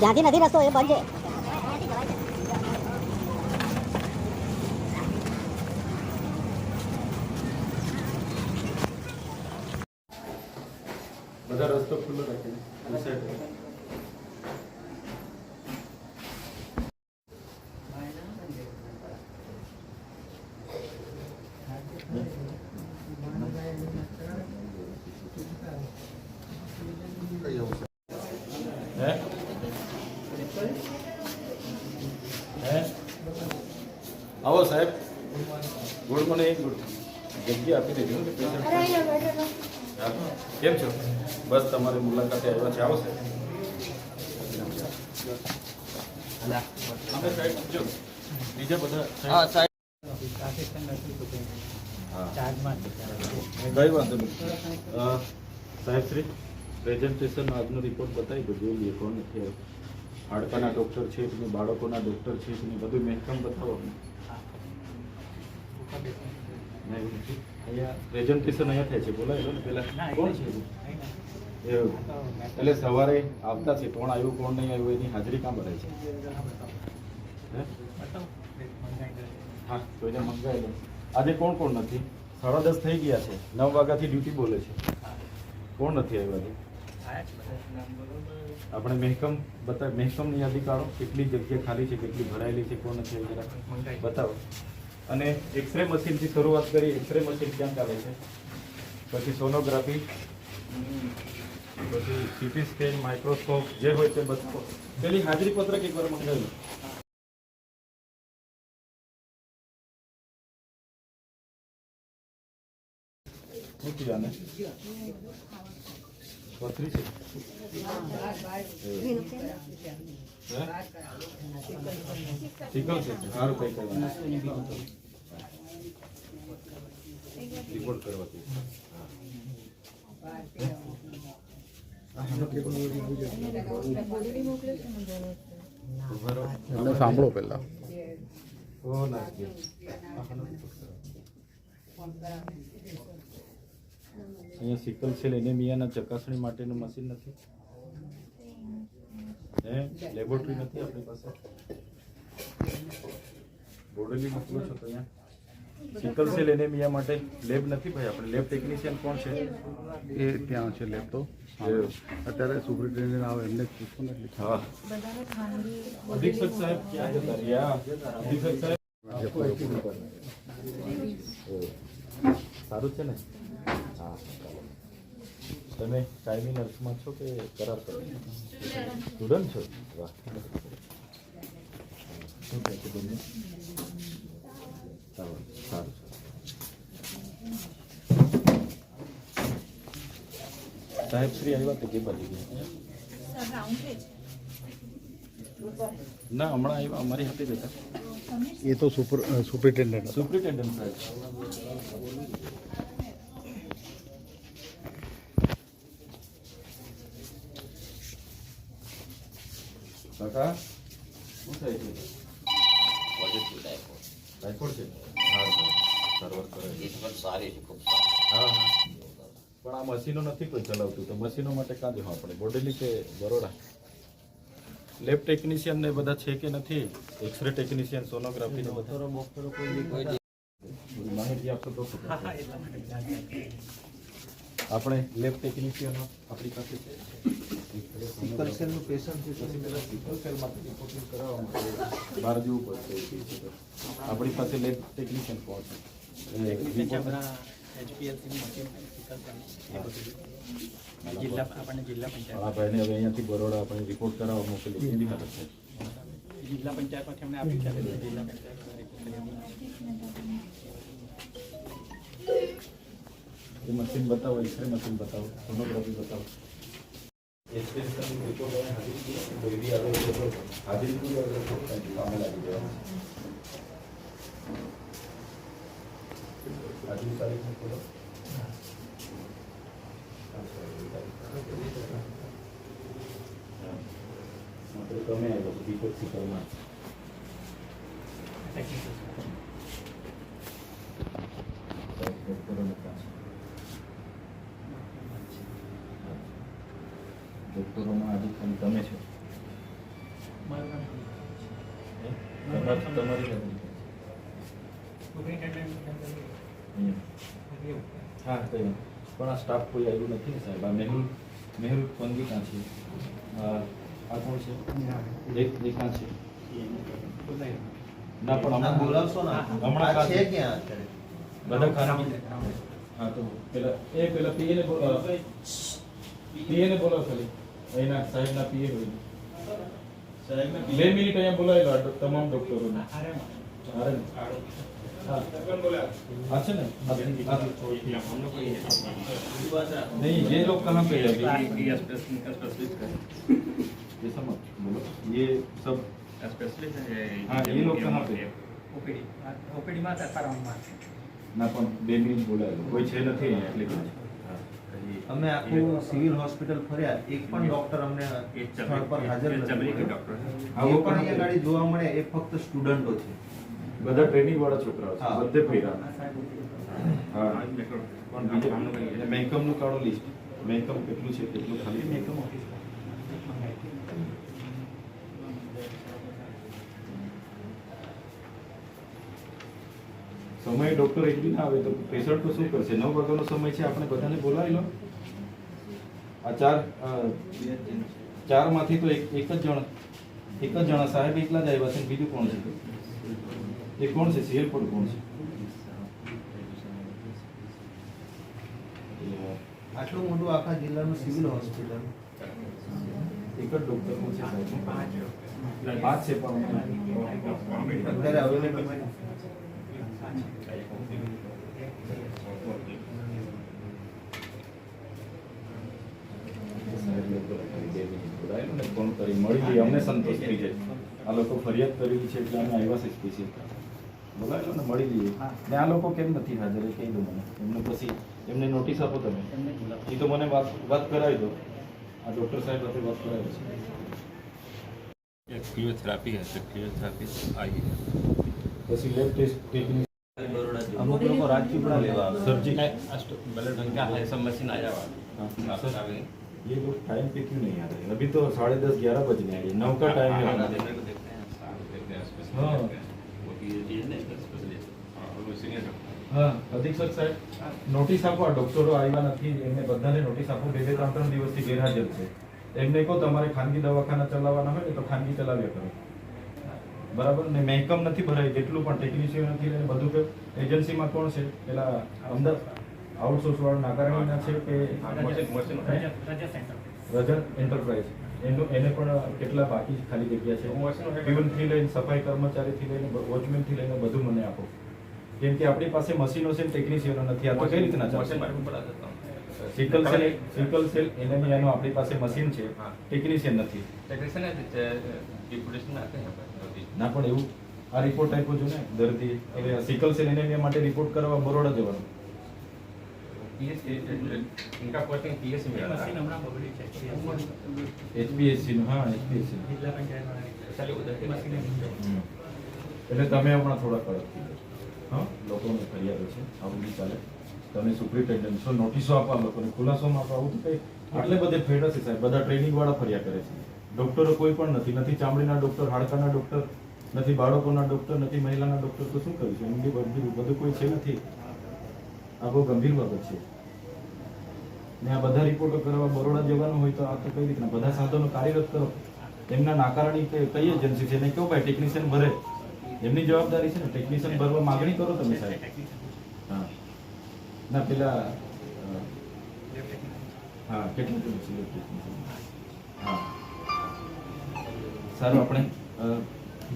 ત્યાંથી નથી રસ્તો, એ બંધ છે. બધા રસ્તો ખુલ્લો રાખીને આવો સાહેબ. Good morning. ગુડ જગ્યા આપી દેજો ને પેશન્ટ. કેમ છો? બસ તમારી મુલાકાતે આવ્યા છે. આવો સાહેબ. બીજા બધા કઈ વાંધો નહીં. સાહેબ શ્રી પ્રેઝન્ટેશન આજનો રિપોર્ટ બતાવી દો, જોઈ લઈએ કોણ નથી. હાડકાના ડૉક્ટર છે કે બાળકોના ડૉક્ટર છે કે બધું મહેકમ બતાવો. અહીંયા પ્રેઝન્ટેશન અહીંયા થાય છે, બોલાય ને પેલા કોણ છે એવું? એટલે સવારે આવતા છે, કોણ આવ્યું કોણ નહીં આવ્યું એની હાજરી કામ ભરાય છે. હા તો એને મંગાવી લો. આજે કોણ કોણ નથી? 10:30 થઈ ગયા છે, 9 વાગ્યાથી ડ્યુટી બોલે છે. કોણ નથી આવ્યું આજે? આપણે મહેકમ મહેકમની યાદી કાઢો, કેટલી જગ્યા ખાલી છે, કેટલી ભરાયેલી છે, કોણ નથી આવ્યું બતાવો. અને એક્સરે મશીનથી શરૂઆત કરી. એક્સરે મશીન ક્યાં ચાલે છે, પછી સોનોગ્રાફી, પછી સીટી સ્કેન, માઇક્રોસ્કોપ જે હોય તે બતાવો. પેલી હાજરી પત્રક એકવાર મંગાવી લો. મૂકી આને પથરી છે. સિકલ છે. સારું કઈ કરવાનું રિપોર્ટ કરવાથી. સાંભળો પહેલા. અહીંયા સિકલ સેલ એનેમિયાના ચકાસણી માટેનું મશીન નથી, લેબોરેટરી નથી આપણી પાસે. બોડેલી મોકલો છો તો અહીંયા સિકલ સેલ એનેમિયા માટે લેબ નથી ભાઈ. આપણે લેબ ટેકનિશિયન કોણ છે? એ ત્યાં છે લેબ. તો અત્યારે સુપ્રિન્ટેન્ડન્ટ આવે એમને પૂછો ને. હા અધિક્ષક સાહેબ ક્યાં જતા રહ્યા? અધિક્ષક સાહેબ સારું છે ને? હા તમે કાયમી નર્સમાં છો કે કરાર કરો? સ્ટુડન્ટ છો? વાહ. શું કહે છે તમને? સારું સારું. સાહેબ શ્રી આવ્યા તો કે બાજુ ના હમણાં આવ્યા અમારી હાથે જ હતા. એ તો સુપ્રિન્ટેન્ડન્ટ સાહેબ. કાકા શું થાય છે? ટાઈફોઇડ છે. સારી છે ખૂબ. હા હા પણ આ મશીનો નથી કોઈ ચલાવતું, તો મશીનો માટે કાં દેવું આપણે? બોડેલી કે બરોડા? લેબ ટેકનિશિયન ને બધા છે કે નથી? એક્સરે ટેકનિશિયન, સોનોગ્રાફી ને બધા માહિતી આપશો તો આપણે લેબ ટેકનિશિયનો આપણી પાસે છે. સિકલ સેલનું પેશન્ટ છે, પછી પેલા સિકલ સેલમાંથી રિપોર્ટિંગ કરાવવા માટે બહાર જવું પડશે. આપણી પાસે લેબ ટેકનિશિયન કોણ છે? જિલ્લા પંચાયત. હા ભાઈને હવે અહીંયાથી બરોડા આપણે રિપોર્ટ કરાવવા મોકલી. એની માટે છે જિલ્લા પંચાયતમાંથી અમને આપી છે. જિલ્લા પંચાયત એ મશીન બતાવો, એક્સરે મશીન બતાવો, સોનોગ્રાફી બતાવો. હાજરી પૂરી આવે કામે લાગી જવાનું. આજની તારીખ બોલો. તમે આવ્યો દીપક સિકલમાં. તમારી હા કઈ પણ આ સ્ટાફ કોઈ આવ્યું નથી ને સાહેબ. આ મેહુલ પંગી કાં છે? આ કોણ છે? એક કાં છે? ના પણ હમણાં બોલાવશો ને હમણાં કાં છે ક્યાં બધા ખાના હા તો પેલા પીએ ને બોલાવો ખાલી અહીંના સાહેબના પીએ હોય 2 મિનિટ અહીંયા બોલાવેલો તમામ ડોક્ટરોને. हाँ છે ને नहीं ये लोग कहाँ पे है अभी? ये समझ बोलो ये सब स्पेशलिस्ट है हाँ ये लोग कहाँ पे है? ઓપીડી માં તપાસવામાં ના પણ 2 મિનિટ બોલાવેલો કોઈ છે નથી અહીંયા એટલે કે અમે આખું સિવિલ હોસ્પિટલ ફર્યા એક પણ ડોક્ટર અમને સ્થળ પર હાજર નથી. ડોક્ટર હા જે वो પણ અહીંયા ગાડી જોવા મળે એ ફક્ત સ્ટુડન્ટો છે. બધા ટ્રેનિંગ વાળા છોકરાઓ છે હા. બધે ફર્યા હા પણ બીજે મેકઅપ નું કાઢો લિસ્ટ મેકઅપ કેટલું છે કેટલું ખાલી મેકઅપ સમય ડોક્ટર એક બી ના આવે તો પેશન્ટ તો શું કરશે? 9 વાગ્યાનો સમય છે, આપણે બધાને બોલાવી લો. આ ચાર માંથી તો એક જ જણા સાહેબ એકલા જ આવ્યા છે ને બીજું કોણ છે? એ કોણ છે? સીએલ પર કોણ છે? આટલું મોટું આખા જિલ્લાનું સિવિલ હોસ્પિટલ એક જ ડોક્ટર કોણ છે સાહેબ? 5 છે પણ અત્યારે અવેલેબલ ફોન કરી મળી ગઈ અમને સંતોષ થઈ જાય. આ લોકો ફરિયાદ કરેલી છે એટલે અમે આવ્યા છે સ્પેશિયલ બોલાવી લો ને મળી લઈએ. ને આ લોકો કેમ નથી હાજર એ કહી દો મને. એમને પછી એમને નોટિસ આપો તમે. એ તો મને વાત કરાવી દો. આ ડોક્ટર સાહેબ સાથે વાત કરાવી છે. ફિઝિયોથેરાપી હશે, ફિઝિયોથેરાપી આવી પછી લેબ ટેસ્ટ ટેકનિક અમુક લોકો રાજપીપળા લેવા આવે. સબ્जी ब्लड ढंग का है सब मशीन आया हुआ सर, ये लोग टाइम पे क्यों नहीं आ रहे? अभी तो 10:30-11 बजने आए, 9 का टाइम है हमारा। हाँ હા અધિક્ષક સાહેબ નોટિસ આપો. આ ડોક્ટરો આવ્યા નથી એમને બધાને નોટિસ આપો. 2-3 દિવસથી ગેરહાજર છે. એમને કહો તમારે ખાનગી દવાખાના ચલાવવાના હોય ને તો ખાનગી ચલાવ્યા કરો બરાબર ને. મહેકમ નથી ભરાય જેટલું પણ ટેકનિશિયન નથી ને બધું કે એજન્સીમાં કોણ છે? પેલા અમદાવાદ આઉટસોર્સ વાળા નાગારાણીના છે કે રજન એન્ટરપ્રાઇઝ એને પણ કેટલા બાકી ખાલી જગ્યા છે? પ્યુનથી લઈને સફાઈ કર્મચારીથી લઈને વોચમેનથી લઈને બધું મને આપો. કેમ કે આપણી પાસે મશીનો છે ટેકનિશિયનો નથી. આ તો કઈ રીતના ચાલશે? સિકલ સેલ એનેમિયાનો આપણી પાસે મશીન છે, ટેકનિશિયન નથી. ના પણ એવું આ રિપોર્ટ આપ્યો છો ને દર્દી. હવે સિકલ સેલ એનેમિયા માટે રિપોર્ટ કરવા બરોડા જવાનું. इनका पोस्टिंग पीएस में मिला મશીન હમણાં બગડી છે HBSC નું હા HBSC જિલ્લા પંચાયત चलो उधर के મશીન એટલે તમે હમણાં થોડા કડક થઈ જાઓ. હા લોકોને ફરિયાદો છે આવું બી ચાલે. તમે સુપ્રિન્ટેન્ડન્ટ છો, નોટિસો આપવા લોકોને ખુલાસોમાં આપવા આવું તો કઈ આટલે બધે ફેડા છે સાહેબ. બધા ટ્રેનિંગ વાળા ફરિયાદ કરે છે. ડોક્ટરો કોઈ પણ નથી ચામડીના ડોક્ટર, હાડકાના ડોક્ટર નથી, બાળકોના ડોક્ટર નથી, મહિલાના ડોક્ટર. તો શું કરીશું? એમની બધું કોઈ છે નથી. આ બહુ ગંભીર બાબત છે ને. આ બધા રિપોર્ટો કરવા બરોડા જવાનું હોય તો આ તો કઈ રીતના? બધા સાધનો કાર્યરત કરો. એમના નાકારણી કઈ એજન્સી છે? એને કહો ભાઈ ટેકનિશિયન ભરે, એમની જવાબદારી છે ને. ટેકનિશિયન ભરવા માગણી કરો તમે સાહેબ. હા ના પેલા હા કેટલું છે ટેકનિશિયન? હા સારું આપણે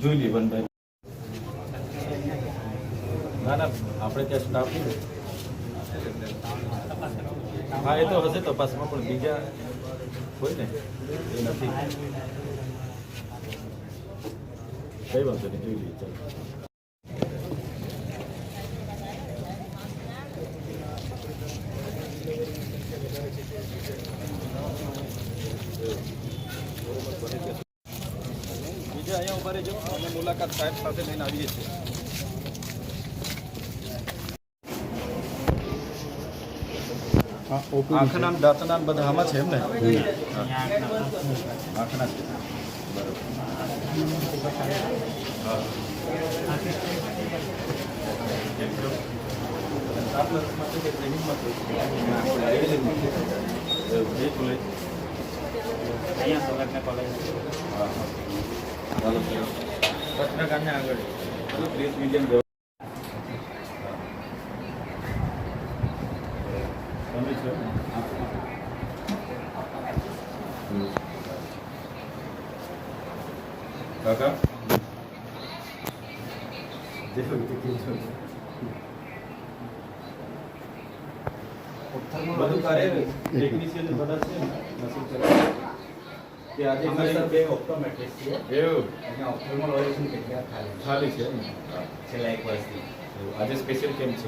જોઈ લઈએ વનભાઈ. ના ના આપણે ત્યાં સ્ટાફ નહીં. હા એ તો હશે તપાસમાં પણ બીજા હોય ને એ નથી. કઈ વાંધો નહીં જોઈ લઈએ ચાલો. બીજા અહીંયા ઉભા રહેજો અને મુલાકાત સાહેબ સાથે લઈને આવીએ છીએ. આંખના દાંતના બધા આમાં છે એમ ને? આંખના છે બરાબર. અહીંયા સુરતના કોલેજ પત્રકારને આગળ પ્રેસ મીડિયમ તમે છો કાકા બધું કાર્ય ટેકનિશિયન બધા છે ને મશીન ચલાવે કે આજે અમે સર બે ઓપ્ટોમેટ્રિક છીએ એવું અને ઓપ્થેલ્મોલોજીસ્ટની જગ્યા ખાલી ખાલી છે ને છેલ્લા 1 વર્ષથી આજે સ્પેશિયલ કેમ છે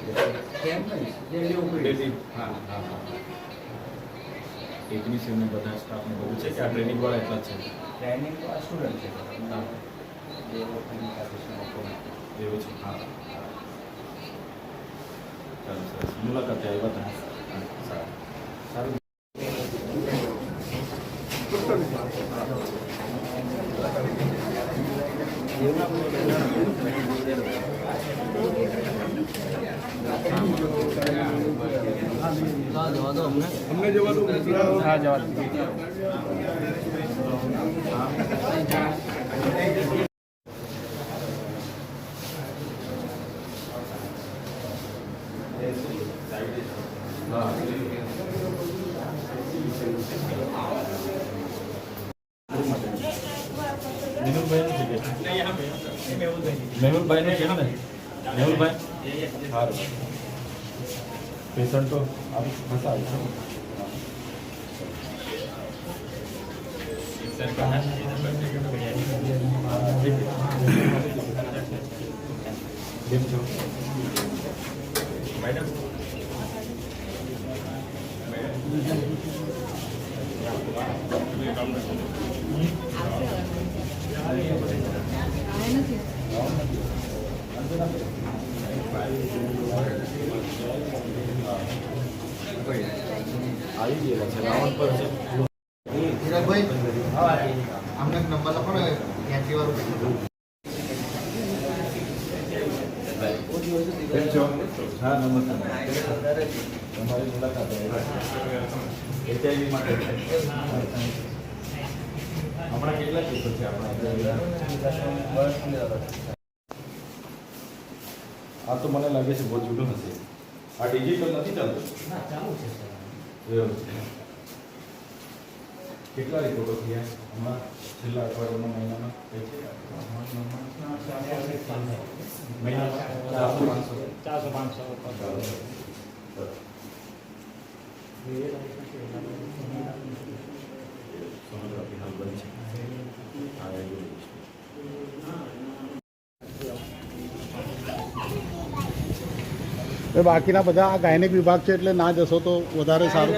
કેમ નહીં ડેલી ઉપડી ડેલી હા હા હા ટેકનિશિયન બધા સ્ટાફને બધું છે કે આ ટ્રેનિંગ વાળા એટલા જ છે ટ્રેનિંગ તો આ સ્ટુડન્ટ છે હા એ વખતની સાથે ઓપ્ટોમેટ્રિક એવું છે હા ચાલો સરસ મુલાકાતે આવ્યા હતા સારું સારું હા જવા દો મેહુલભાઈ છે ને મેહુલભાઈ સારું પેશન્ટ તો આવી ફસાય છે કેમ છો मैडम આવી ગયેલા છે રાવણ પર છે ચિરાગભાઈ અમને એક નંબર લખો ને 83 વાળું કેમ છો હા નમસ્તે તમારી મુલાકાત HIV માટે હમણાં કેટલા કેસો છે આપણા આ તો મને લાગે છે બહુ જૂનું હશે આ ડિજિટલ નથી ચાલતું એવું છે કેટલા રિપોર્ટો થયા હમણાં છેલ્લા અઠવાડિયામાં મહિનામાં કઈ છે મહિનામાં 400-500 સોનોગ્રાફી હાલ બંધ છે હા એવું બાકીના બધા આ ગાયનેક વિભાગ છે એટલે ના જશો તો વધારે સારું.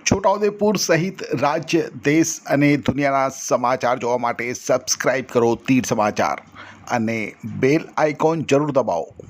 છોટાઉદેપુર સહિત રાજ્ય દેશ અને દુનિયાના સમાચાર જોવા માટે સબસ્ક્રાઈબ કરો તીર સમાચાર અને બેલ આઇકોન જરૂર દબાવો.